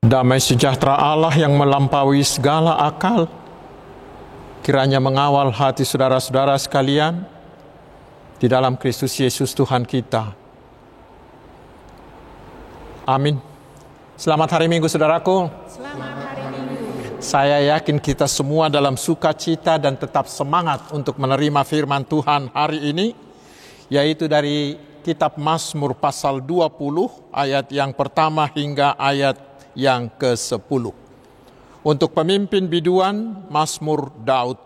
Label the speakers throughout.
Speaker 1: Damai sejahtera Allah yang melampaui segala akal, kiranya mengawal hati saudara-saudara sekalian di dalam Kristus Yesus Tuhan kita. Amin. Selamat hari Minggu, saudaraku.
Speaker 2: Selamat hari Minggu.
Speaker 1: Saya yakin kita semua dalam sukacita dan tetap semangat untuk menerima firman Tuhan hari ini, yaitu dari kitab Mazmur pasal 20 ayat yang pertama hingga ayat yang ke-10. Untuk pemimpin biduan, Mazmur Daud.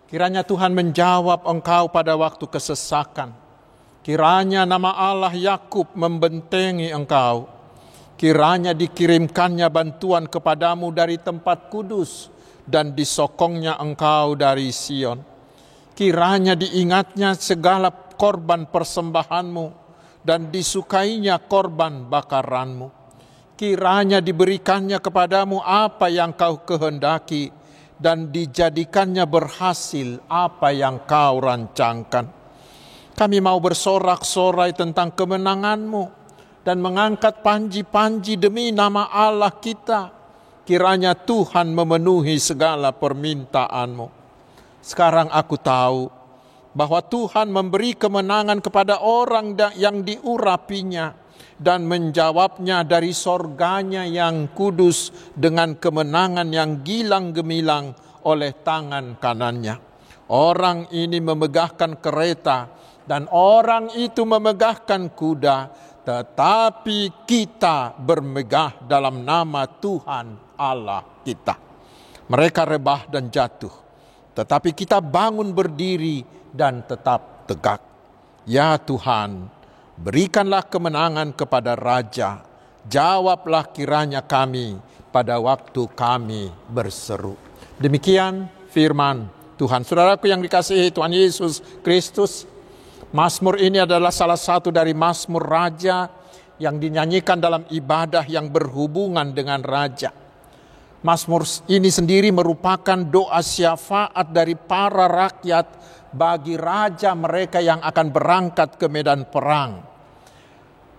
Speaker 1: Kiranya Tuhan menjawab engkau pada waktu kesesakan. Kiranya nama Allah Yakub membentengi engkau. Kiranya dikirimkannya bantuan kepadamu dari tempat kudus dan disokongnya engkau dari Sion. Kiranya diingatnya segala korban persembahanmu dan disukainya korban bakaranmu. Kiranya diberikannya kepadamu apa yang kau kehendaki dan dijadikannya berhasil apa yang kau rancangkan. Kami mau bersorak-sorai tentang kemenanganmu dan mengangkat panji-panji demi nama Allah kita. Kiranya Tuhan memenuhi segala permintaanmu. Sekarang aku tahu bahwa Tuhan memberi kemenangan kepada orang yang diurapinya dan menjawabnya dari sorganya yang kudus dengan kemenangan yang gilang gemilang oleh tangan kanannya. Orang ini memegahkan kereta dan orang itu memegahkan kuda, tetapi kita bermegah dalam nama Tuhan Allah kita. Mereka rebah dan jatuh, tetapi kita bangun berdiri dan tetap tegak. Ya Tuhan, berikanlah kemenangan kepada Raja. Jawablah kiranya kami pada waktu kami berseru. Demikian firman Tuhan. Saudaraku yang dikasihi Tuhan Yesus Kristus, Mazmur ini adalah salah satu dari Mazmur Raja yang dinyanyikan dalam ibadah yang berhubungan dengan Raja. Mazmur ini sendiri merupakan doa syafaat dari para rakyat bagi raja mereka yang akan berangkat ke medan perang.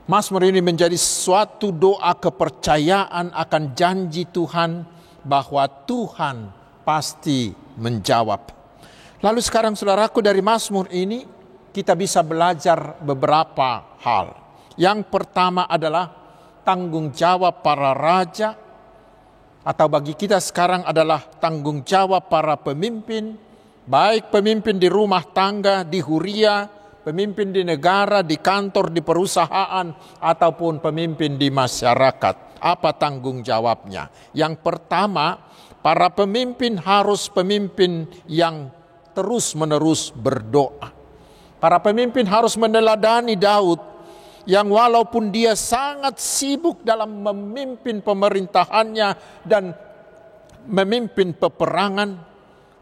Speaker 1: Mazmur ini menjadi suatu doa kepercayaan akan janji Tuhan bahwa Tuhan pasti menjawab. Lalu sekarang saudaraku, dari Mazmur ini kita bisa belajar beberapa hal. Yang pertama adalah tanggung jawab para raja, atau bagi kita sekarang adalah tanggung jawab para pemimpin, baik pemimpin di rumah tangga, di huria, pemimpin di negara, di kantor, di perusahaan, ataupun pemimpin di masyarakat. Apa tanggung jawabnya? Yang pertama, para pemimpin harus pemimpin yang terus-menerus berdoa. Para pemimpin harus meneladani Daud, yang walaupun dia sangat sibuk dalam memimpin pemerintahannya dan memimpin peperangan,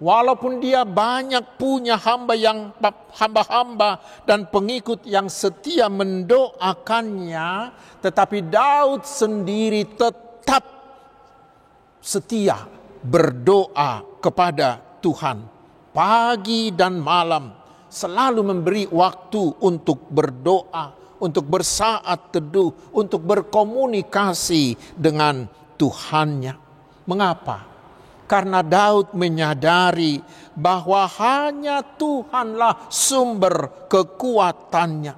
Speaker 1: walaupun dia banyak punya hamba-hamba dan pengikut yang setia mendoakannya, tetapi Daud sendiri tetap setia berdoa kepada Tuhan. Pagi dan malam selalu memberi waktu untuk berdoa, untuk bersaat teduh, untuk berkomunikasi dengan Tuhannya. Mengapa? Karena Daud menyadari bahwa hanya Tuhanlah sumber kekuatannya.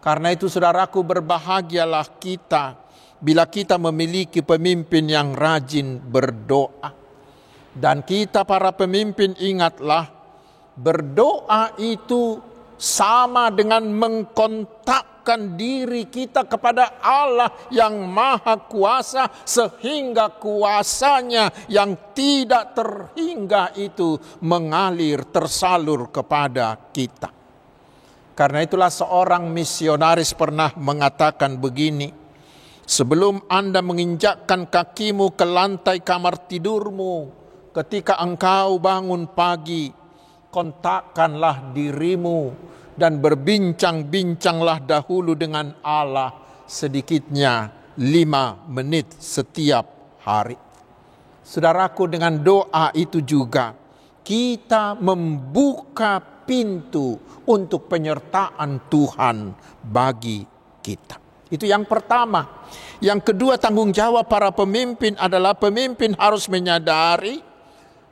Speaker 1: Karena itu saudaraku, berbahagialah kita bila kita memiliki pemimpin yang rajin berdoa. Dan kita para pemimpin ingatlah, berdoa itu sama dengan mengkontakkan diri kita kepada Allah yang Maha Kuasa, sehingga kuasanya yang tidak terhingga itu mengalir, tersalur kepada kita. Karena itulah seorang misionaris pernah mengatakan begini: sebelum Anda menginjakkan kakimu ke lantai kamar tidurmu, ketika engkau bangun pagi, kontakkanlah dirimu dan berbincang-bincanglah dahulu dengan Allah sedikitnya 5 menit setiap hari. Saudaraku, dengan doa itu juga kita membuka pintu untuk penyertaan Tuhan bagi kita. Itu yang pertama. Yang kedua, tanggung jawab para pemimpin adalah pemimpin harus menyadari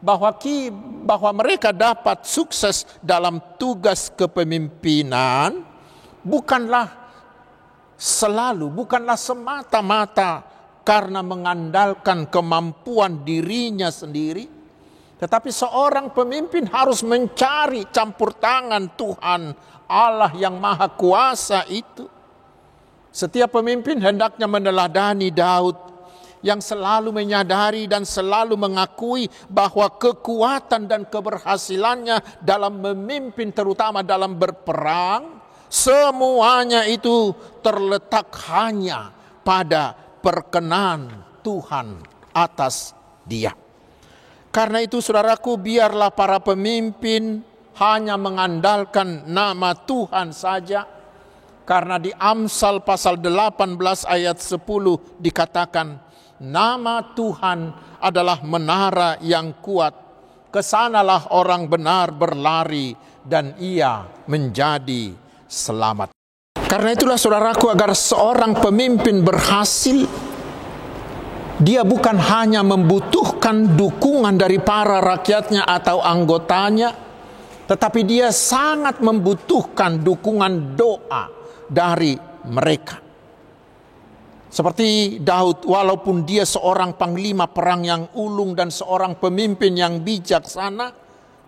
Speaker 1: bahwa mereka dapat sukses dalam tugas kepemimpinan bukanlah semata-mata karena mengandalkan kemampuan dirinya sendiri, tetapi seorang pemimpin harus mencari campur tangan Tuhan Allah yang Maha Kuasa itu. Setiap pemimpin hendaknya meneladani Daud yang selalu menyadari dan selalu mengakui bahwa kekuatan dan keberhasilannya dalam memimpin, terutama dalam berperang, semuanya itu terletak hanya pada perkenan Tuhan atas dia. Karena itu saudaraku, biarlah para pemimpin hanya mengandalkan nama Tuhan saja. Karena di Amsal pasal 18 ayat 10 dikatakan, nama Tuhan adalah menara yang kuat. Kesanalah orang benar berlari dan ia menjadi selamat. Karena itulah saudaraku, agar seorang pemimpin berhasil, dia bukan hanya membutuhkan dukungan dari para rakyatnya atau anggotanya, tetapi dia sangat membutuhkan dukungan doa dari mereka. Seperti Daud, walaupun dia seorang panglima perang yang ulung dan seorang pemimpin yang bijaksana,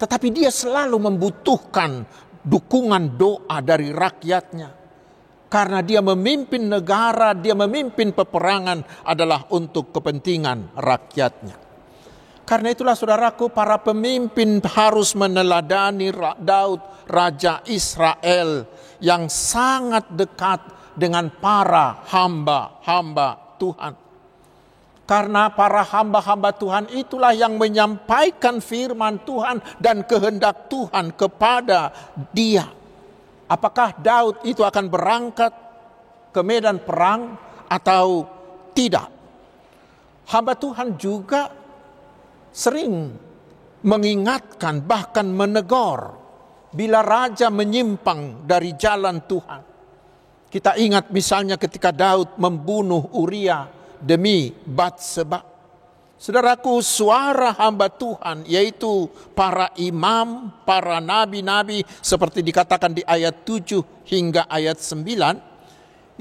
Speaker 1: tetapi dia selalu membutuhkan dukungan doa dari rakyatnya. Karena dia memimpin negara, dia memimpin peperangan adalah untuk kepentingan rakyatnya. Karena itulah saudaraku, para pemimpin harus meneladani Daud, Raja Israel yang sangat dekat dengan para hamba-hamba Tuhan. Karena para hamba-hamba Tuhan itulah yang menyampaikan firman Tuhan dan kehendak Tuhan kepada dia. Apakah Daud itu akan berangkat ke medan perang atau tidak? Hamba Tuhan juga sering mengingatkan, bahkan menegur bila raja menyimpang dari jalan Tuhan. Kita ingat misalnya ketika Daud membunuh Uria demi Batseba. Saudaraku, suara hamba Tuhan yaitu para imam, para nabi-nabi seperti dikatakan di ayat 7 hingga ayat 9,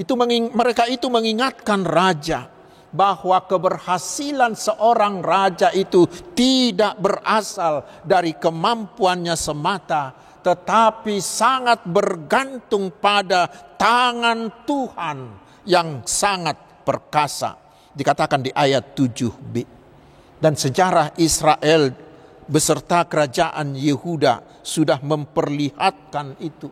Speaker 1: mereka itu mengingatkan raja bahwa keberhasilan seorang raja itu tidak berasal dari kemampuannya semata, tetapi sangat bergantung pada tangan Tuhan yang sangat perkasa. Dikatakan di ayat 7b. Dan sejarah Israel beserta kerajaan Yehuda sudah memperlihatkan itu.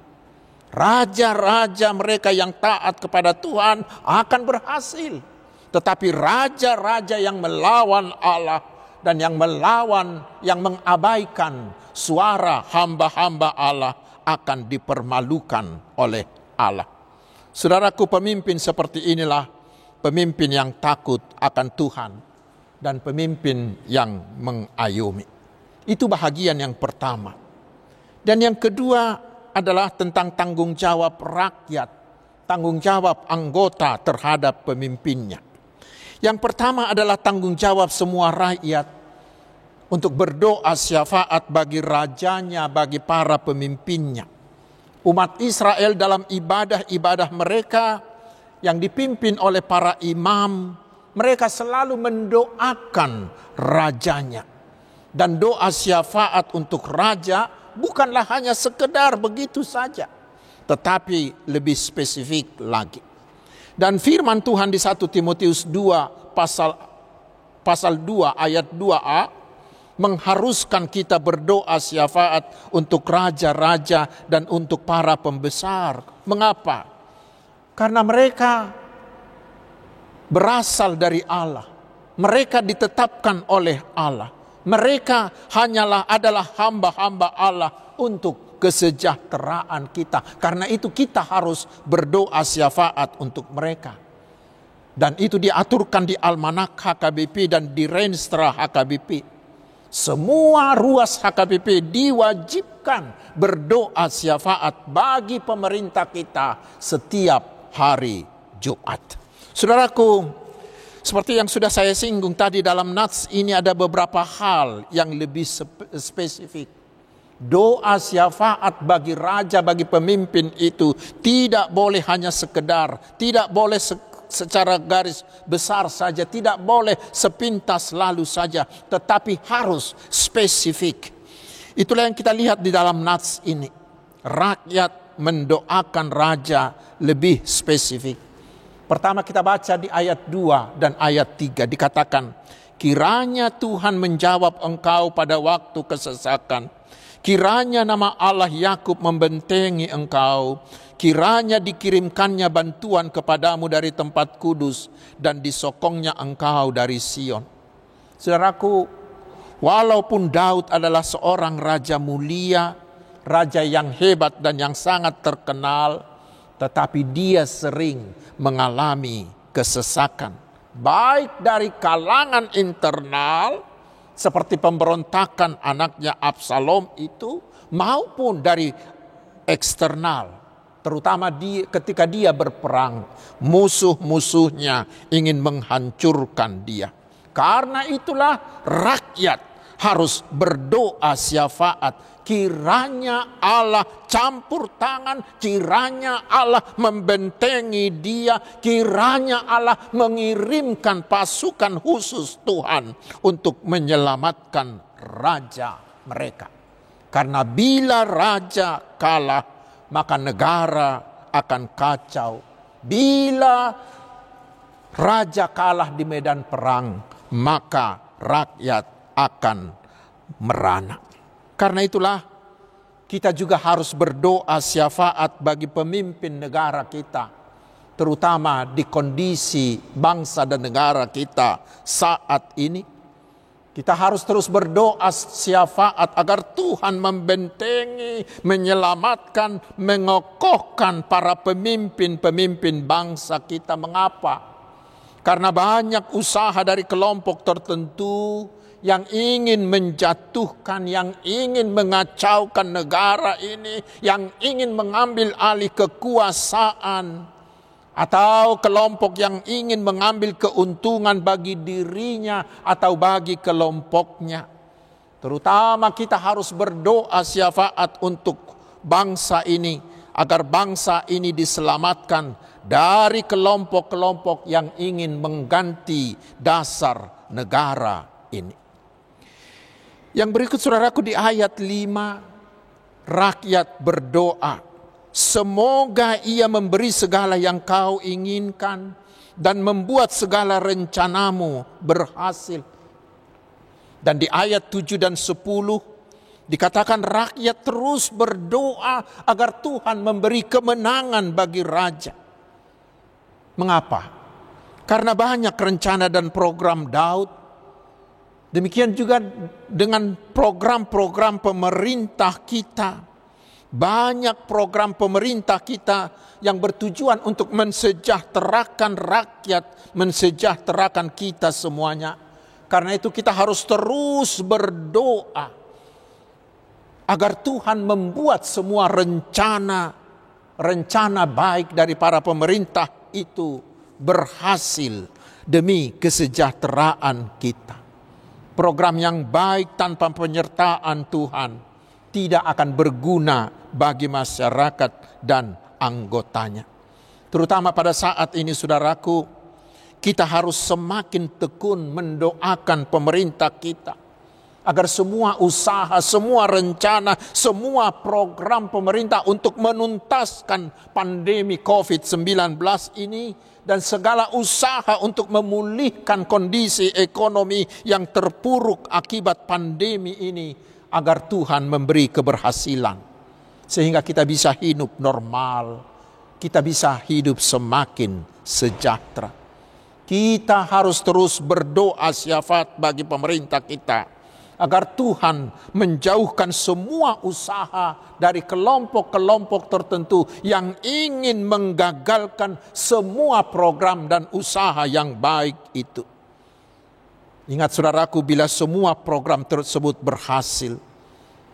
Speaker 1: Raja-raja mereka yang taat kepada Tuhan akan berhasil. Tetapi raja-raja yang melawan Allah dan yang mengabaikan suara hamba-hamba Allah akan dipermalukan oleh Allah. Saudaraku, pemimpin seperti inilah pemimpin yang takut akan Tuhan dan pemimpin yang mengayomi. Itu bahagian yang pertama. Dan yang kedua adalah tentang tanggung jawab rakyat, tanggung jawab anggota terhadap pemimpinnya. Yang pertama adalah tanggung jawab semua rakyat untuk berdoa syafaat bagi rajanya, bagi para pemimpinnya. Umat Israel dalam ibadah-ibadah mereka yang dipimpin oleh para imam, mereka selalu mendoakan rajanya. Dan doa syafaat untuk raja bukanlah hanya sekedar begitu saja, tetapi lebih spesifik lagi. Dan firman Tuhan di 1 Timotius 2 pasal 2 ayat 2a mengharuskan kita berdoa syafaat untuk raja-raja dan untuk para pembesar. Mengapa? Karena mereka berasal dari Allah. Mereka ditetapkan oleh Allah. Mereka adalah hamba-hamba Allah untuk kesejahteraan kita. Karena itu kita harus berdoa syafaat untuk mereka. Dan itu diaturkan di Almanak HKBP dan di Renstra HKBP. Semua ruas HKBP diwajibkan berdoa syafaat bagi pemerintah kita setiap hari Jumat. Saudaraku, seperti yang sudah saya singgung tadi, dalam nats ini ada beberapa hal yang lebih spesifik. Doa syafaat bagi raja, bagi pemimpin itu tidak boleh hanya sekedar, tidak boleh secara garis besar saja, tidak boleh sepintas lalu saja, tetapi harus spesifik. Itulah yang kita lihat di dalam nats ini. Rakyat mendoakan raja lebih spesifik. Pertama kita baca di ayat 2 dan ayat 3 dikatakan, kiranya Tuhan menjawab engkau pada waktu kesesakan, kiranya nama Allah Yakub membentengi engkau, kiranya dikirimkannya bantuan kepadamu dari tempat kudus dan disokongnya engkau dari Sion. Saudaraku, walaupun Daud adalah seorang raja mulia, raja yang hebat dan yang sangat terkenal, tetapi dia sering mengalami kesesakan, baik dari kalangan internal seperti pemberontakan anaknya Absalom itu, maupun dari eksternal, terutama ketika dia berperang, musuh-musuhnya ingin menghancurkan dia. Karena itulah rakyat harus berdoa syafaat, kiranya Allah campur tangan, kiranya Allah membentengi dia, kiranya Allah mengirimkan pasukan khusus Tuhan untuk menyelamatkan raja mereka. Karena bila raja kalah, maka negara akan kacau. Bila raja kalah di medan perang, maka rakyat akan merana. Karena itulah kita juga harus berdoa syafaat bagi pemimpin negara kita, terutama di kondisi bangsa dan negara kita saat ini. Kita harus terus berdoa syafaat agar Tuhan membentengi, menyelamatkan, mengokohkan para pemimpin-pemimpin bangsa kita. Mengapa? Karena banyak usaha dari kelompok tertentu yang ingin menjatuhkan, yang ingin mengacaukan negara ini, yang ingin mengambil alih kekuasaan, atau kelompok yang ingin mengambil keuntungan bagi dirinya atau bagi kelompoknya. Terutama kita harus berdoa syafaat untuk bangsa ini, agar bangsa ini diselamatkan dari kelompok-kelompok yang ingin mengganti dasar negara ini. Yang berikut saudaraku di ayat 5, rakyat berdoa, semoga ia memberi segala yang kau inginkan dan membuat segala rencanamu berhasil. Dan di ayat 7 dan 10 dikatakan rakyat terus berdoa agar Tuhan memberi kemenangan bagi raja. Mengapa? Karena banyak rencana dan program Daud. Demikian juga dengan program-program pemerintah kita. Banyak program pemerintah kita yang bertujuan untuk mensejahterakan rakyat, mensejahterakan kita semuanya. Karena itu kita harus terus berdoa agar Tuhan membuat semua rencana baik dari para pemerintah itu berhasil demi kesejahteraan kita. Program yang baik tanpa penyertaan Tuhan tidak akan berguna bagi masyarakat dan anggotanya. Terutama pada saat ini saudaraku, kita harus semakin tekun mendoakan pemerintah kita, agar semua usaha, semua rencana, semua program pemerintah untuk menuntaskan pandemi COVID-19 ini, dan segala usaha untuk memulihkan kondisi ekonomi yang terpuruk akibat pandemi ini, agar Tuhan memberi keberhasilan sehingga kita bisa hidup normal, kita bisa hidup semakin sejahtera. Kita harus terus berdoa syafaat bagi pemerintah kita agar Tuhan menjauhkan semua usaha dari kelompok-kelompok tertentu yang ingin menggagalkan semua program dan usaha yang baik itu. Ingat saudaraku, bila semua program tersebut berhasil,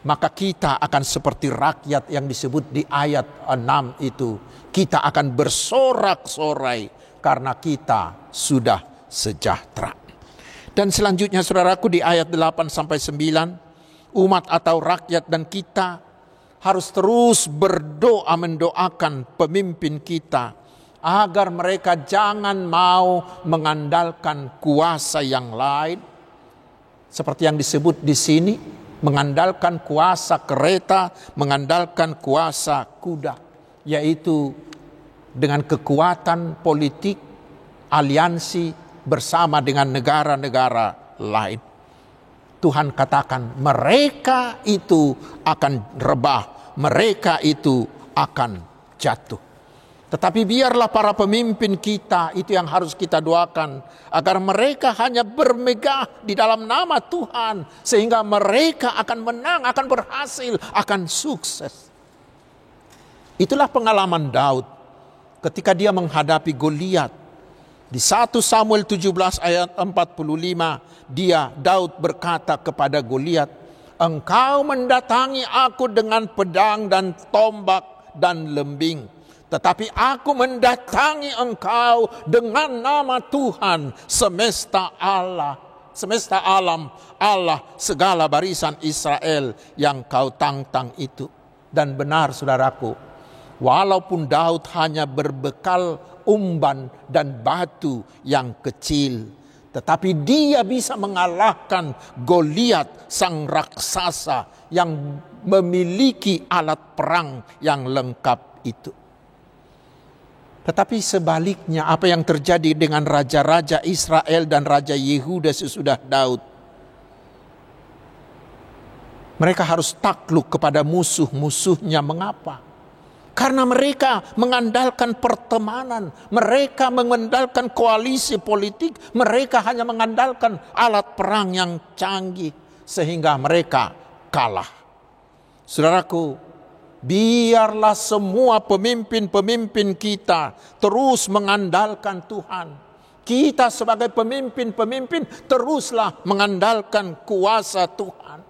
Speaker 1: maka kita akan seperti rakyat yang disebut di ayat 6 itu. Kita akan bersorak-sorai karena kita sudah sejahtera. Dan selanjutnya saudaraku di ayat 8 sampai 9, umat atau rakyat dan kita harus terus berdoa mendoakan pemimpin kita agar mereka jangan mau mengandalkan kuasa yang lain seperti yang disebut di sini, mengandalkan kuasa kereta, mengandalkan kuasa kuda, yaitu dengan kekuatan politik aliansi bersama dengan negara-negara lain. Tuhan katakan mereka itu akan rebah, mereka itu akan jatuh. Tetapi biarlah para pemimpin kita, itu yang harus kita doakan, agar mereka hanya bermegah di dalam nama Tuhan, sehingga mereka akan menang, akan berhasil, akan sukses. Itulah pengalaman Daud ketika dia menghadapi Goliat. Di 1 Samuel 17 ayat 45, Daud berkata kepada Goliat, "Engkau mendatangi aku dengan pedang dan tombak dan lembing. Tetapi aku mendatangi engkau dengan nama Tuhan semesta alam, Allah segala barisan Israel yang kau tantang itu." Dan benar saudaraku, walaupun Daud hanya berbekal umban dan batu yang kecil, tetapi dia bisa mengalahkan Goliat sang raksasa yang memiliki alat perang yang lengkap itu. Tetapi sebaliknya apa yang terjadi dengan raja-raja Israel dan raja Yehuda sesudah Daud? Mereka harus takluk kepada musuh-musuhnya. Mengapa? Karena mereka mengandalkan pertemanan, mereka mengandalkan koalisi politik, mereka hanya mengandalkan alat perang yang canggih sehingga mereka kalah. Saudaraku, biarlah semua pemimpin-pemimpin kita terus mengandalkan Tuhan. Kita sebagai pemimpin-pemimpin teruslah mengandalkan kuasa Tuhan.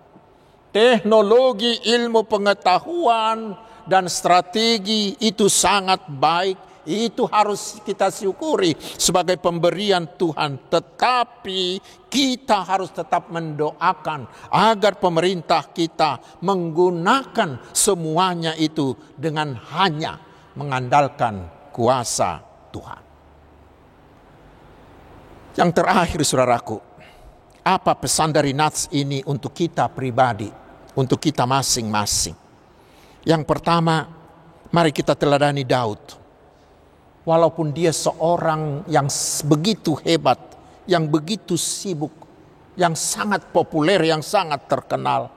Speaker 1: Teknologi, ilmu pengetahuan, dan strategi itu sangat baik. Itu harus kita syukuri sebagai pemberian Tuhan. Tetapi kita harus tetap mendoakan agar pemerintah kita menggunakan semuanya itu dengan hanya mengandalkan kuasa Tuhan. Yang terakhir saudaraku, apa pesan dari Nats ini untuk kita pribadi, untuk kita masing-masing? Yang pertama, mari kita teladani Daud. Walaupun dia seorang yang begitu hebat, yang begitu sibuk, yang sangat populer, yang sangat terkenal,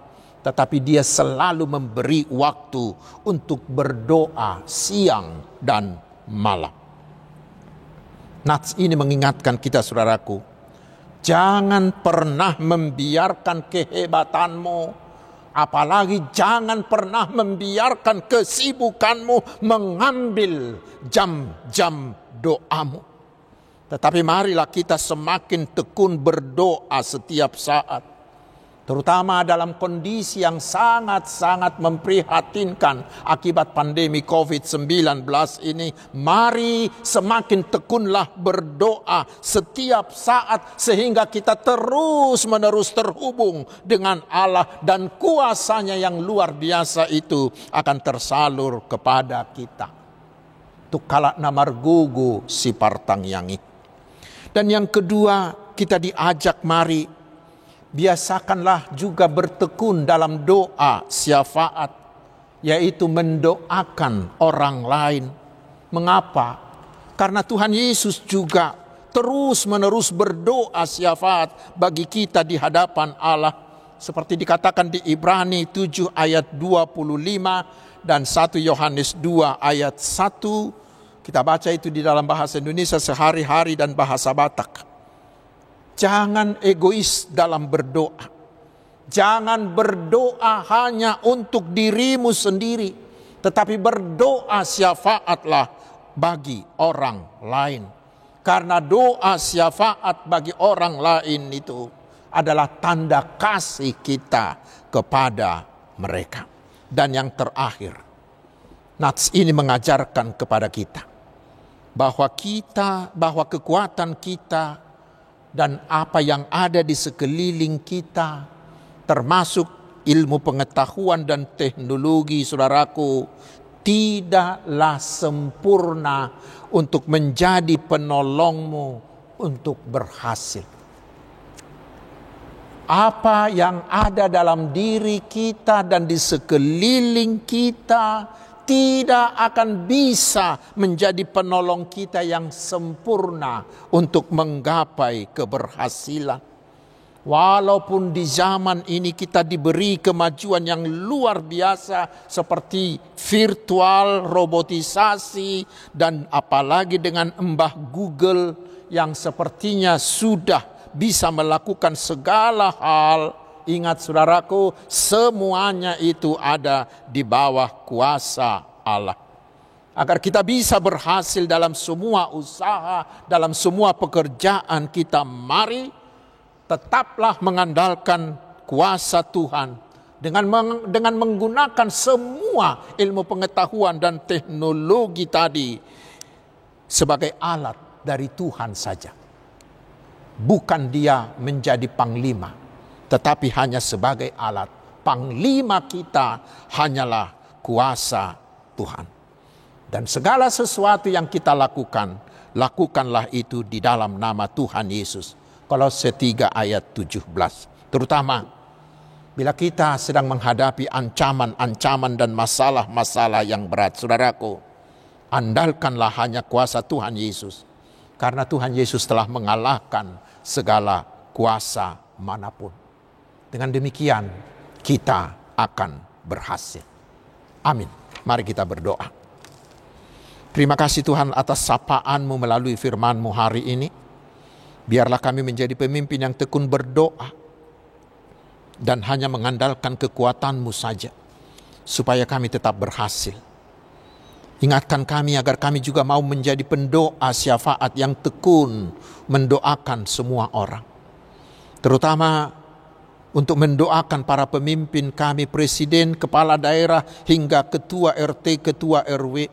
Speaker 1: tetapi dia selalu memberi waktu untuk berdoa siang dan malam. Nats ini mengingatkan kita saudaraku, jangan pernah membiarkan kehebatanmu, apalagi jangan pernah membiarkan kesibukanmu mengambil jam-jam doamu. Tetapi marilah kita semakin tekun berdoa setiap saat. Terutama dalam kondisi yang sangat-sangat memprihatinkan akibat pandemi COVID-19 ini. Mari semakin tekunlah berdoa setiap saat sehingga kita terus-menerus terhubung dengan Allah. Dan kuasanya yang luar biasa itu akan tersalur kepada kita. Tukala namargugu si partang yangi. Dan yang kedua, kita diajak mari biasakanlah juga bertekun dalam doa syafaat, yaitu mendoakan orang lain. Mengapa? Karena Tuhan Yesus juga terus-menerus berdoa syafaat bagi kita di hadapan Allah. Seperti dikatakan di Ibrani 7 ayat 25 dan 1 Yohanes 2 ayat 1. Kita baca itu di dalam bahasa Indonesia sehari-hari dan bahasa Batak. Jangan egois dalam berdoa. Jangan berdoa hanya untuk dirimu sendiri, tetapi berdoa syafaatlah bagi orang lain. Karena doa syafaat bagi orang lain itu adalah tanda kasih kita kepada mereka. Dan yang terakhir, nats ini mengajarkan kepada kita bahwa kekuatan kita dan apa yang ada di sekeliling kita, termasuk ilmu pengetahuan dan teknologi, saudaraku, tidaklah sempurna untuk menjadi penolongmu untuk berhasil. Apa yang ada dalam diri kita dan di sekeliling kita tidak akan bisa menjadi penolong kita yang sempurna untuk menggapai keberhasilan. Walaupun di zaman ini kita diberi kemajuan yang luar biasa seperti virtual, robotisasi, dan apalagi dengan Mbah Google yang sepertinya sudah bisa melakukan segala hal. Ingat saudaraku, semuanya itu ada di bawah kuasa Allah. Agar kita bisa berhasil dalam semua usaha, dalam semua pekerjaan kita, mari tetaplah mengandalkan kuasa Tuhan dengan menggunakan semua ilmu pengetahuan dan teknologi tadi sebagai alat dari Tuhan saja. Bukan dia menjadi panglima, tetapi hanya sebagai alat. Panglima kita hanyalah kuasa Tuhan. Dan segala sesuatu yang kita lakukan, lakukanlah itu di dalam nama Tuhan Yesus. Kolose 3 ayat 17. Terutama bila kita sedang menghadapi ancaman-ancaman dan masalah-masalah yang berat, saudaraku, andalkanlah hanya kuasa Tuhan Yesus. Karena Tuhan Yesus telah mengalahkan segala kuasa manapun. Dengan demikian kita akan berhasil. Amin. Mari kita berdoa. Terima kasih Tuhan atas sapaan-Mu melalui firman-Mu hari ini. Biarlah kami menjadi pemimpin yang tekun berdoa dan hanya mengandalkan kekuatan-Mu saja, supaya kami tetap berhasil. Ingatkan kami agar kami juga mau menjadi pendoa syafaat yang tekun mendoakan semua orang. Terutama untuk mendoakan para pemimpin kami, presiden, kepala daerah, hingga ketua RT, ketua RW.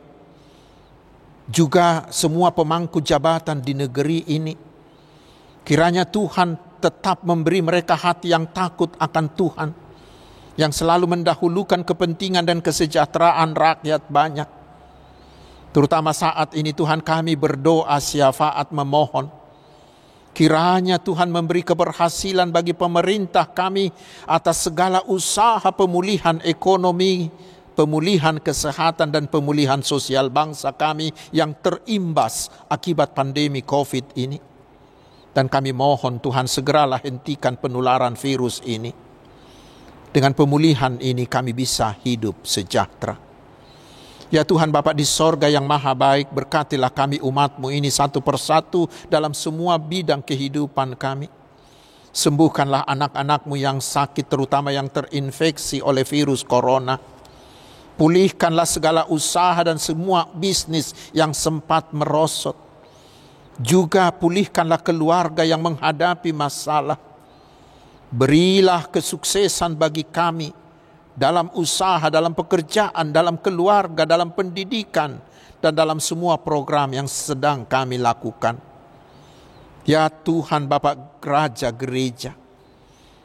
Speaker 1: Juga semua pemangku jabatan di negeri ini. Kiranya Tuhan tetap memberi mereka hati yang takut akan Tuhan, yang selalu mendahulukan kepentingan dan kesejahteraan rakyat banyak. Terutama saat ini Tuhan kami berdoa syafaat memohon. Kiranya Tuhan memberi keberhasilan bagi pemerintah kami atas segala usaha pemulihan ekonomi, pemulihan kesehatan dan pemulihan sosial bangsa kami yang terimbas akibat pandemi COVID ini. Dan kami mohon Tuhan segeralah hentikan penularan virus ini. Dengan pemulihan ini kami bisa hidup sejahtera. Ya Tuhan Bapa di sorga yang maha baik, berkatilah kami umat-Mu ini satu persatu dalam semua bidang kehidupan kami. Sembuhkanlah anak-anak-Mu yang sakit, terutama yang terinfeksi oleh virus corona. Pulihkanlah segala usaha dan semua bisnis yang sempat merosot. Juga pulihkanlah keluarga yang menghadapi masalah. Berilah kesuksesan bagi kami dalam usaha, dalam pekerjaan, dalam keluarga, dalam pendidikan, dan dalam semua program yang sedang kami lakukan. Ya Tuhan Bapa Raja Gereja,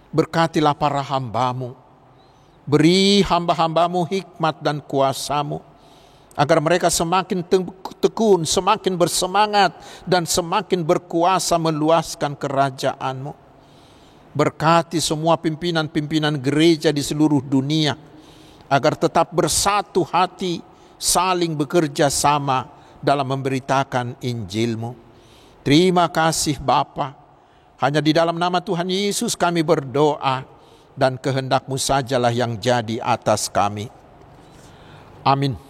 Speaker 1: berkatilah para hamba-Mu. Beri hamba-hamba-Mu hikmat dan kuasa-Mu, agar mereka semakin tekun, semakin bersemangat, dan semakin berkuasa meluaskan kerajaan-Mu. Berkati semua pimpinan-pimpinan gereja di seluruh dunia, agar tetap bersatu hati, saling bekerja sama dalam memberitakan Injil-Mu. Terima kasih Bapa. Hanya di dalam nama Tuhan Yesus kami berdoa, dan kehendak-Mu sajalah yang jadi atas kami. Amin.